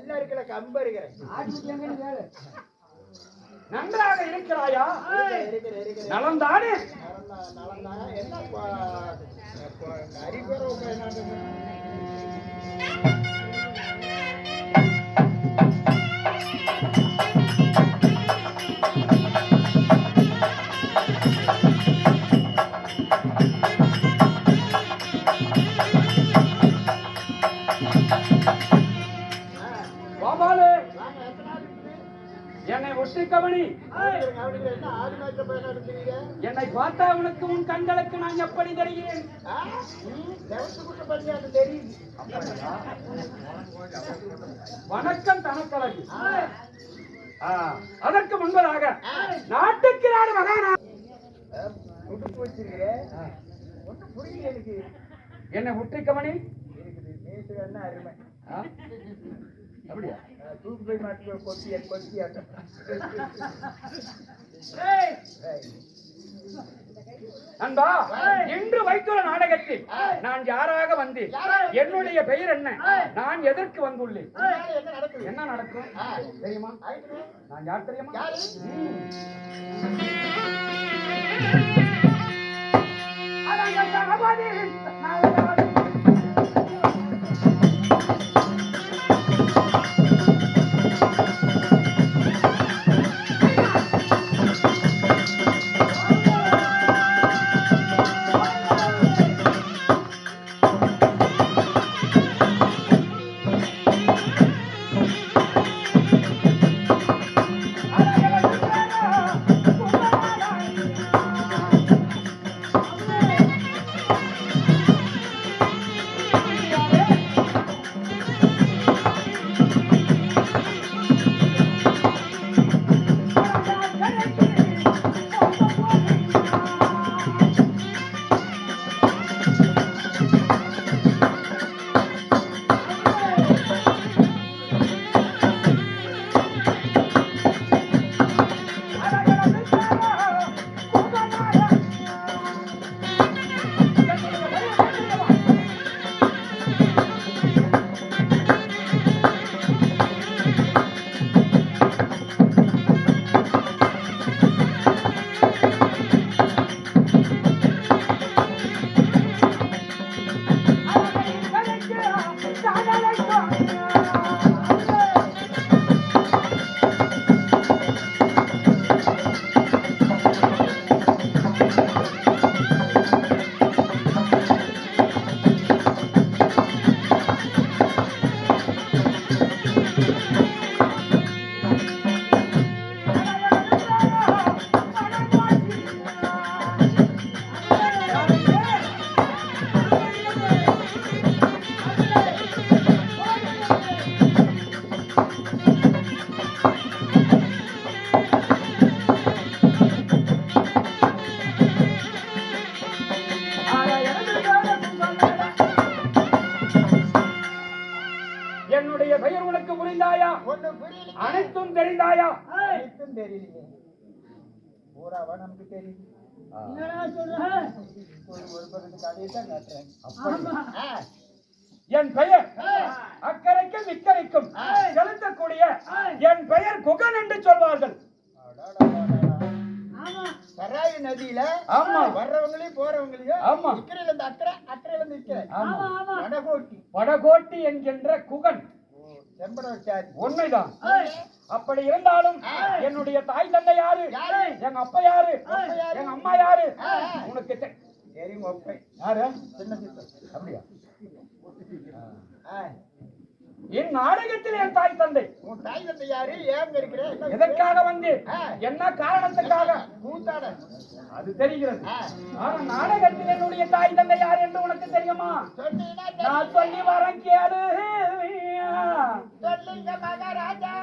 நல்லா இருக்கல கம்ப இருக்கிறேன். நன்றாக இருக்கிறாயா? நலந்தானே? நலந்தானே? என்ன அறிவுரை என்ன? என்னை ஒட்டி கவனி. என்னை பார்த்தா உனக்கு உன் கண்களுக்கு நான் எப்படி தெரிகிறேன்? வணக்கம் தனக்கழகு. அதற்கு முன்பதாக நாட்டுக்கு நாடு மகானா என்னை ஒற்றி கவனி. அருமை அப்படியா? தூக்கு போய் மாட்டு கொத்தியாட்டம். அன்பா, இன்று வைத்துள்ள நாடகத்தில் நான் யாராக வந்தேன்? என்னுடைய பெயர் என்ன? நான் எதற்கு வந்துள்ளேன்? என்ன நடக்கும் தெரியுமா? நான் யார் தெரியுமா? என்னுடைய பெயர் உனக்கு புரிந்தாயா? அனைத்தும் தெரிந்தாயா? அனைத்தும் தெரியலையே. பூராவா நமக்கு தெரியுது. என் பெயர் அக்கறைக்கும் இக்கரைக்கும் செலுத்தக்கூடிய என் பெயர் குகன் என்று சொல்வார்கள். சராயு நதியில வர்றவங்களையும் போறவங்களையும் இக்கரையில இருந்து அக்கறை, அக்கறையில இருந்து இக்கரை, வடகோட்டி வடகோட்டி என்கின்ற குகன் உண்மைதான். அப்படி இருந்தாலும் என்னுடைய தாய் தந்தை யாரு? எங்க அப்பா யாரு? எங்க அம்மா யாரு? உனக்கு தெரியும். ஒப்பை யாரு? சின்ன சித்தம். அப்படியா? என் நாடகத்தில் என் தாய் தந்தை. உன் தாய் தந்தை யாரு? ஏன் இருக்கிற? எதற்காக வந்து என்ன காரணத்துக்காக? கூத்தாட அது தெரிகிறது. ஆனா நாடகத்தில் என்னுடைய தாய் தந்தை யார் என்று உனக்கு தெரியுமா? நான் சொல்லி வரேன் கேளு. சொல்லுங்க மகாராஜா.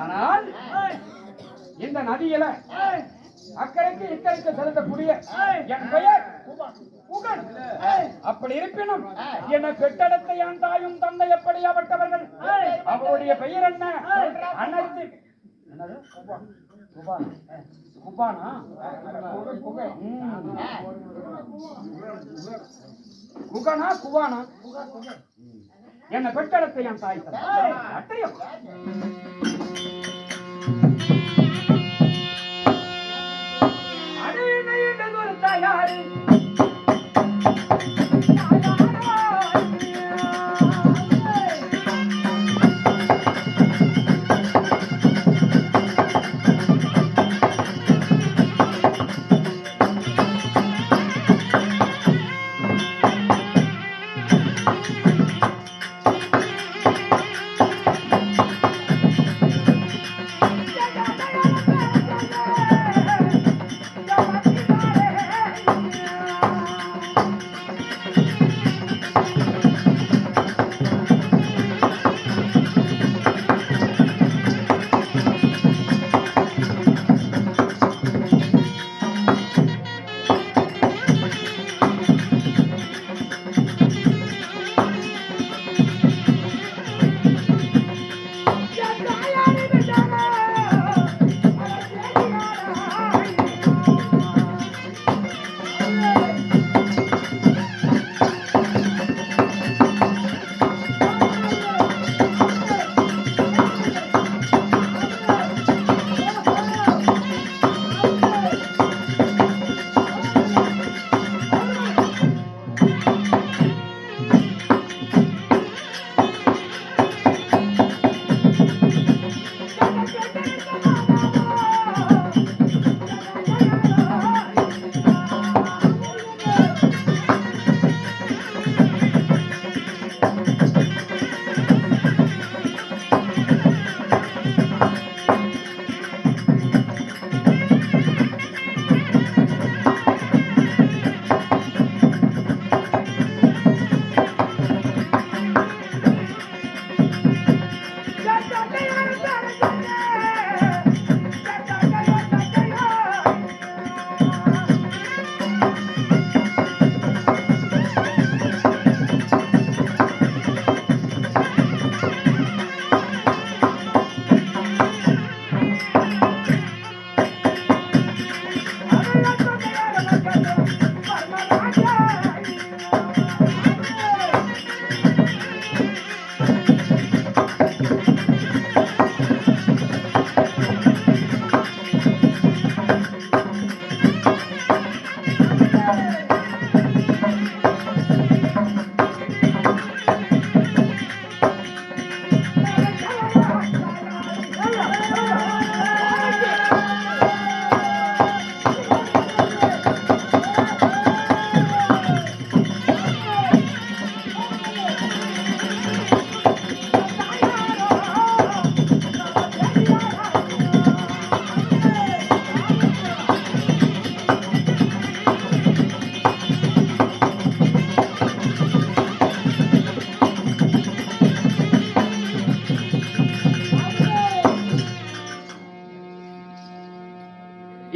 ஆனால் இந்த நதியில அக்கறைக்கு இக்கரைக்கு செலுத்தக்கூடிய என் பெயர் குகன். அப்படி இருப்பினும் என்னை பெற்றெடுத்த என் தாயும் தந்தை எப்படியாப்பட்டவர்கள்? அவருடைய பெயர் என்ன? அனைத்து குபானா குகனா குவானா என்னை பெற்றெடுத்த என் தாய் தந்தை அட்டையம் ஒரு தாயாரு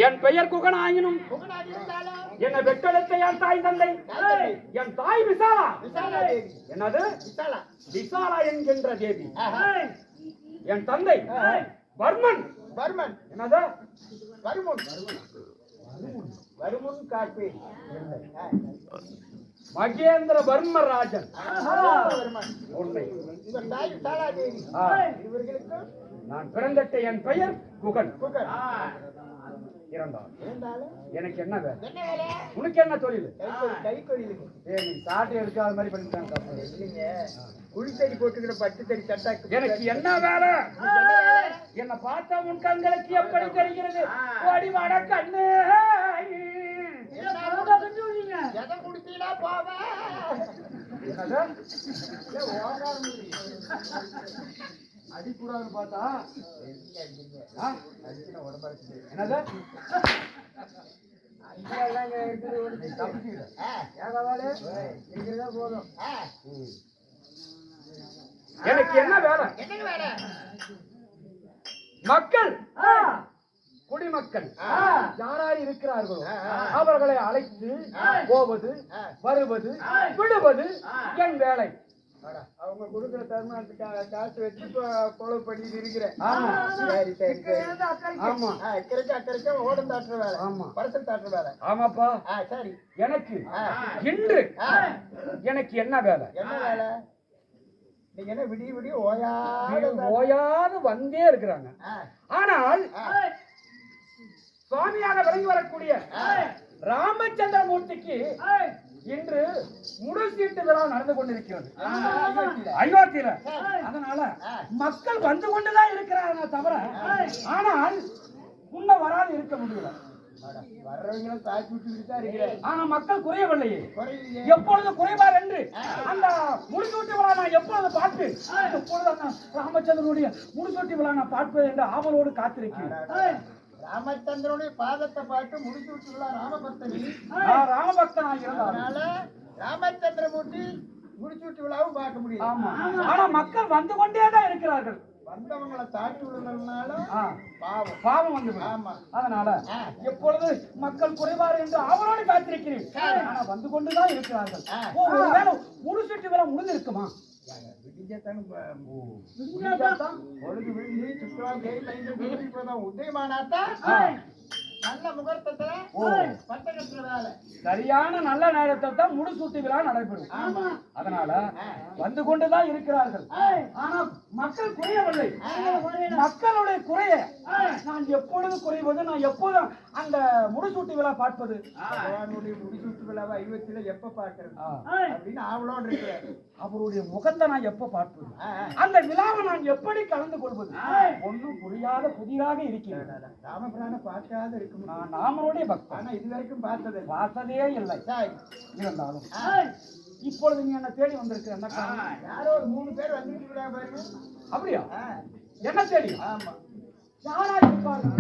என் பெயர் குகனாயினும் என்னை பெற்றெடுத்த என் தாய் தந்தை என் தாய் விசாலா. என்னது விசாலா என்கின்ற தேவி. என் தந்தை வர்மன். என்னது வருமுன் காப்பி மகேந்திர வர்மராஜன். உண்மை நான் பிறந்திட்ட என் பெயர் குகன். எனக்கு என்ன வேலை? உனக்கு என்ன தொழில்? நீ சாட்டை எடுக்காத மாதிரி பண்ணிட்டாங்க. குளித்தடி போட்டுக்கிற பட்டு தடி சட்டா. எனக்கு என்ன வேலை? என்ன பார்த்தா உன் கண்களுக்கு எப்படி தெரிகிறது? ஓடி வாடா கண்ணு. எதை குடித்தீனா போவ? அடிக்கூடாதுன்னு பார்த்தா என்னது போதும். எனக்கு என்ன வேலை? மக்கள் குடிமக்கள் யாராய் இருக்கிறார்களோ அவர்களை அழைத்து போவது வருவது விடுவது என் வேலை. அவங்க கொடுக்குற தருமானத்துக்கு காசு வச்சு இப்போ கொலை பண்ணிட்டு இருக்கிறேன். ஆமா சரி சரி சரி. ஆமா அக்கறைக்கு ஓடம் தாட்டுற வேலை. ஆமா பரிசல் தாட்டுற வேலை. ஆமாப்பா. சரி. எனக்கு இன்று எனக்கு என்ன வேலை? என்ன வேலை? நீங்க என்ன விடிய விடிய ஓயாது வந்தே இருக்கிறாங்க. ஆனால் சுவாமியாக விளங்கி வரக்கூடிய ராமச்சந்திரமூர்த்திக்கு இன்று முடிசீட்டு விழா நடந்து கொண்டிருக்கிறது அயோத்தியில. அதனால மக்கள் வந்து கொண்டுதான் இருக்கிறாங்க தவிர ஆனால் முன்ன வராது இருக்க முடியல. வர்றவங்களும் தாக்கி விட்டுக்கிட்டு தான் இருக்கிறேன். ஆனா மக்கள் குறையவில்லையே. எப்பொழுது குறைவார் என்று அந்த முடிசூட்டு விழா நான் எப்பொழுது பார்ப்பேன், எப்பொழுது அந்த ராமச்சந்திரனுடைய முடிசூட்டு விழா நான் பார்ப்பேன் என்று ஆவலோடு காத்திருக்கிறேன். ராமச்சந்திரனுடைய பாதத்தை பார்த்து முடிச்சு விட்டுள்ள ராமபக்தனி. ராமபக்தனாக இருந்தால ராமச்சந்திரமூர்த்தி முடிச்சு விட்டு விழாவும் பார்க்க முடியும். ஆமா. ஆனா மக்கள் வந்து கொண்டேதான் இருக்கிறார்கள். வந்தவங்களை தாண்டி விழுந்ததுனாலும் பாவம் வந்து. அதனால எப்பொழுது மக்கள் குறைவார் என்று அவரோடு காத்திருக்கிறேன். ஆனா வந்து கொண்டுதான் இருக்கிறார்கள். ஒருவேளை முடிச்சுட்டு விழா முடிஞ்சிருக்குமா? நல்ல முகூர்த்தத்துல சரியான நல்ல நேரத்தில் தான் முடிசூட்டு விழா நடைபெறும். அதனால வந்து கொண்டுதான் இருக்கிறார்கள். ஆனா மக்கள் குறையவில்லை. மக்களுடைய குறைய நான் எப்பொழுது குறைவது, நான் எப்போதும் அந்த முடிசூட்டு விழா பார்ப்பது. முடிசூட்டு விழாவை ஐவத்தில எப்ப பார்க்கறது அப்படின்னு ஆவலோடு இருக்கிறார். அவருடைய முகத்தை நான் எப்ப பார்ப்பது, அந்த விழாவை நான் எப்படி கலந்து கொள்வது, ஒன்றும் புரியாத புதிராக இருக்கிறேன். ராமபிரான பார்க்காத இருக்கும். நான் ராமனுடைய பக்தன். ஆனா இது வரைக்கும் பார்த்ததே இல்லை. இருந்தாலும் இப்பொழுது நீ என்ன தேடி வந்திருக்க. யாரோ ஒரு 3 பேர் வந்துட்டு பாருங்க. அப்படியா? என்ன தேடி? ஆமா. யாரா இருப்பாரு?